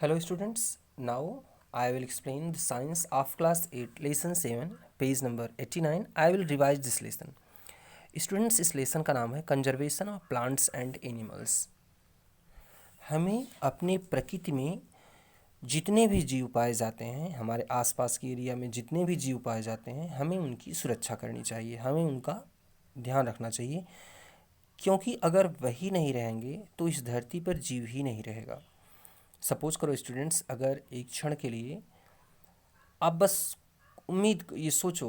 Hello students, now I will explain the science of class 8 lesson 7 page number 89. I will revise this lesson. Students इस lesson का नाम है conservation of plants and animals. हमें अपने प्रकृति में जितने भी जीव पाए जाते हैं, हमारे आसपास के एरिया में जितने भी जीव पाए जाते हैं, हमें उनकी सुरक्षा करनी चाहिए, हमें उनका ध्यान रखना चाहिए, क्योंकि अगर वही नहीं रहेंगे तो इस धरती पर जीव ही नहीं रहेगा. सपोज करो स्टूडेंट्स, अगर एक क्षण के लिए आप बस ये सोचो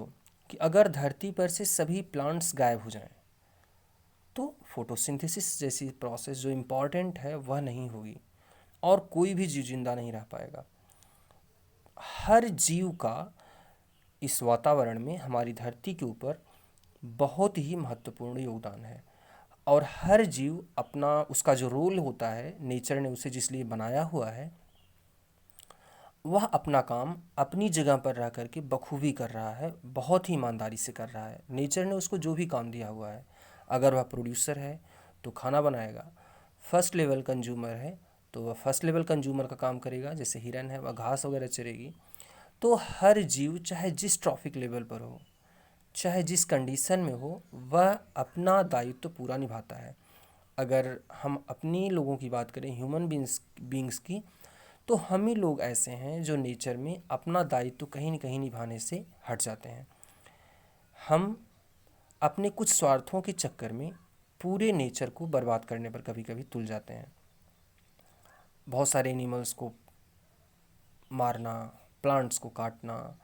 कि अगर धरती पर से सभी प्लांट्स गायब हो जाएं तो फोटोसिंथेसिस जैसी प्रोसेस जो इम्पॉर्टेंट है वह नहीं होगी और कोई भी जीव जिंदा नहीं रह पाएगा. हर जीव का इस वातावरण में, हमारी धरती के ऊपर बहुत ही महत्वपूर्ण योगदान है और हर जीव अपना, उसका जो रोल होता है, नेचर ने उसे जिस लिए बनाया हुआ है, वह अपना काम अपनी जगह पर रह कर के बखूबी कर रहा है, बहुत ही ईमानदारी से कर रहा है. नेचर ने उसको जो भी काम दिया हुआ है, अगर वह प्रोड्यूसर है तो खाना बनाएगा, फर्स्ट लेवल कंज्यूमर है तो वह फर्स्ट लेवल कंज्यूमर का काम करेगा, जैसे हिरन है वह घास वगैरह चरेगी. तो हर जीव चाहे जिस ट्रॉफिक लेवल पर हो, चाहे जिस कंडीशन में हो, वह अपना दायित्व पूरा निभाता है. अगर हम अपनी लोगों की बात करें, ह्यूमन बींग्स की, तो हम ही लोग ऐसे हैं जो नेचर में अपना दायित्व कहीं न कहीं निभाने से हट जाते हैं. हम अपने कुछ स्वार्थों के चक्कर में पूरे नेचर को बर्बाद करने पर कभी कभी तुल जाते हैं. बहुत सारे एनिमल्स को मारना, प्लांट्स को काटना,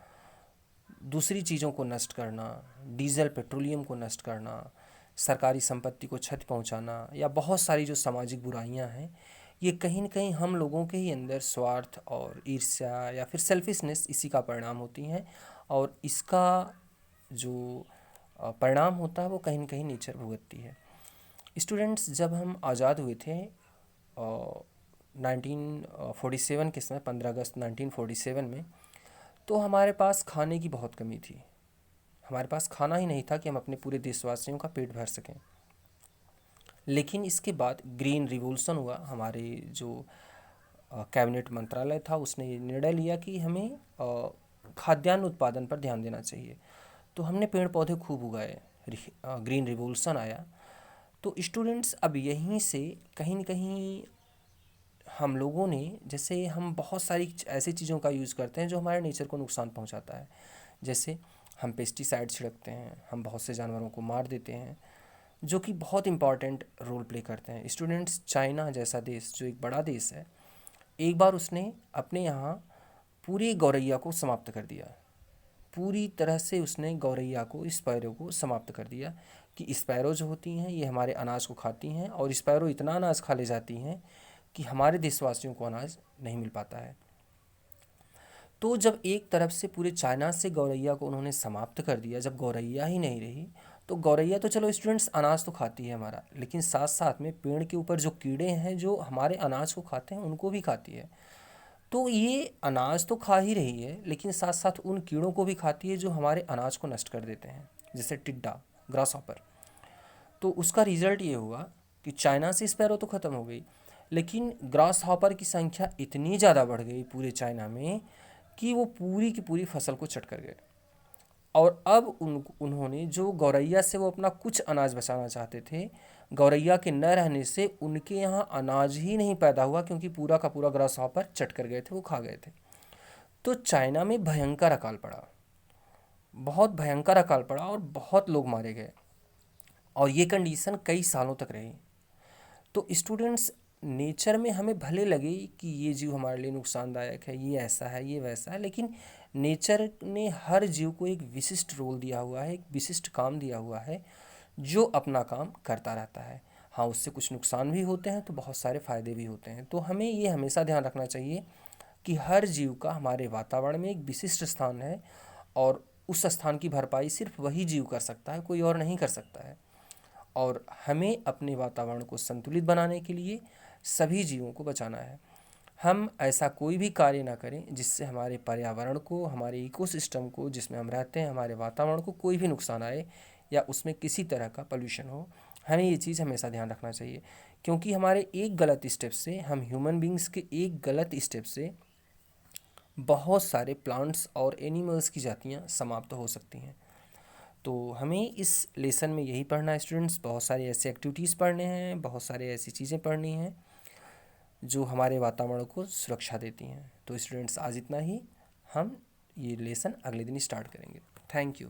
दूसरी चीज़ों को नष्ट करना, डीजल पेट्रोलियम को नष्ट करना, सरकारी संपत्ति को क्षति पहुंचाना, या बहुत सारी जो सामाजिक बुराइयां हैं, ये कहीं न कहीं हम लोगों के ही अंदर स्वार्थ और ईर्ष्या या फिर सेल्फिशनेस, इसी का परिणाम होती हैं. और इसका जो परिणाम होता है वो कहीं न कहीं नेचर भुगतती है. स्टूडेंट्स, जब हम आज़ाद हुए थे 1947 के समय, 15 अगस्त 1947 में, तो हमारे पास खाने की बहुत कमी थी. हमारे पास खाना ही नहीं था कि हम अपने पूरे देशवासियों का पेट भर सकें. लेकिन इसके बाद ग्रीन रिवॉल्यूशन हुआ. हमारे जो कैबिनेट मंत्रालय था उसने ये निर्णय लिया कि हमें खाद्यान्न उत्पादन पर ध्यान देना चाहिए. तो हमने पेड़ पौधे खूब उगाए, ग्रीन रिवॉल्यूशन आया. तो स्टूडेंट्स, अब यहीं से कहीं न कहीं हम लोगों ने, जैसे हम बहुत सारी ऐसी चीज़ों का यूज़ करते हैं जो हमारे नेचर को नुकसान पहुंचाता है. जैसे हम पेस्टिसाइड छिड़कते हैं, हम बहुत से जानवरों को मार देते हैं, जो कि बहुत इम्पॉर्टेंट रोल प्ले करते हैं. स्टूडेंट्स, चाइना जैसा देश जो एक बड़ा देश है, एक बार उसने अपने यहाँ पूरी गौरैया को समाप्त कर दिया. पूरी तरह से उसने गौरैया को, स्पैरो को समाप्त कर दिया कि स्पैरो जो होती हैं ये हमारे अनाज को खाती हैं और स्पैरो इतना अनाज खा ले जाती हैं कि हमारे देशवासियों को अनाज नहीं मिल पाता है. तो जब एक तरफ से पूरे चाइना से गौरैया को उन्होंने समाप्त कर दिया, जब गौरैया ही नहीं रही, तो गौरैया तो चलो स्टूडेंट्स अनाज तो खाती है हमारा, लेकिन साथ साथ में पेड़ के ऊपर जो कीड़े हैं जो हमारे अनाज को खाते हैं उनको भी खाती है. तो ये अनाज तो खा ही रही है, लेकिन साथ साथ उन कीड़ों को भी खाती है जो हमारे अनाज को नष्ट कर देते हैं, जैसे टिड्डा, ग्रास हॉपर. तो उसका रिजल्ट ये हुआ कि चाइना से स्पैरो तो ख़त्म हो गई, लेकिन ग्रास हॉपर की संख्या इतनी ज़्यादा बढ़ गई पूरे चाइना में कि वो पूरी की पूरी फसल को चट कर गए. और अब उन्होंने जो गौरैया से वो अपना कुछ अनाज बचाना चाहते थे, गौरैया के न रहने से उनके यहाँ अनाज ही नहीं पैदा हुआ, क्योंकि पूरा का पूरा ग्रास हॉपर चट कर गए थे, वो खा गए थे. तो चाइना में भयंकर अकाल पड़ा, बहुत भयंकर अकाल पड़ा और बहुत लोग मारे गए, और ये कंडीशन कई सालों तक रही. तो स्टूडेंट्स, नेचर में हमें भले लगे कि ये जीव हमारे लिए नुकसानदायक है, ये ऐसा है, ये वैसा है, लेकिन नेचर ने हर जीव को एक विशिष्ट रोल दिया हुआ है, एक विशिष्ट काम दिया हुआ है, जो अपना काम करता रहता है. हाँ, उससे कुछ नुकसान भी होते हैं तो बहुत सारे फ़ायदे भी होते हैं. तो हमें ये हमेशा ध्यान रखना चाहिए कि हर जीव का हमारे वातावरण में एक विशिष्ट स्थान है और उस स्थान की भरपाई सिर्फ वही जीव कर सकता है, कोई और नहीं कर सकता है. और हमें अपने वातावरण को संतुलित बनाने के लिए सभी जीवों को बचाना है. हम ऐसा कोई भी कार्य ना करें जिससे हमारे पर्यावरण को, हमारे इकोसिस्टम को, जिसमें हम रहते हैं, हमारे वातावरण को कोई भी नुकसान आए या उसमें किसी तरह का पोल्यूशन हो. हमें ये चीज़ हमेशा ध्यान रखना चाहिए, क्योंकि हमारे एक गलत स्टेप से, हम ह्यूमन बींग्स के एक गलत स्टेप से बहुत सारे प्लांट्स और एनिमल्स की जातियाँ समाप्त हो सकती हैं। तो हमें इस लेसन में यही पढ़ना है स्टूडेंट्स, बहुत सारे ऐसे एक्टिविटीज़ पढ़ने हैं, बहुत सारे ऐसी चीज़ें पढ़नी हैं जो हमारे वातावरण को सुरक्षा देती हैं। तो स्टूडेंट्स आज इतना ही, हम ये लेसन अगले दिन स्टार्ट करेंगे। Thank you.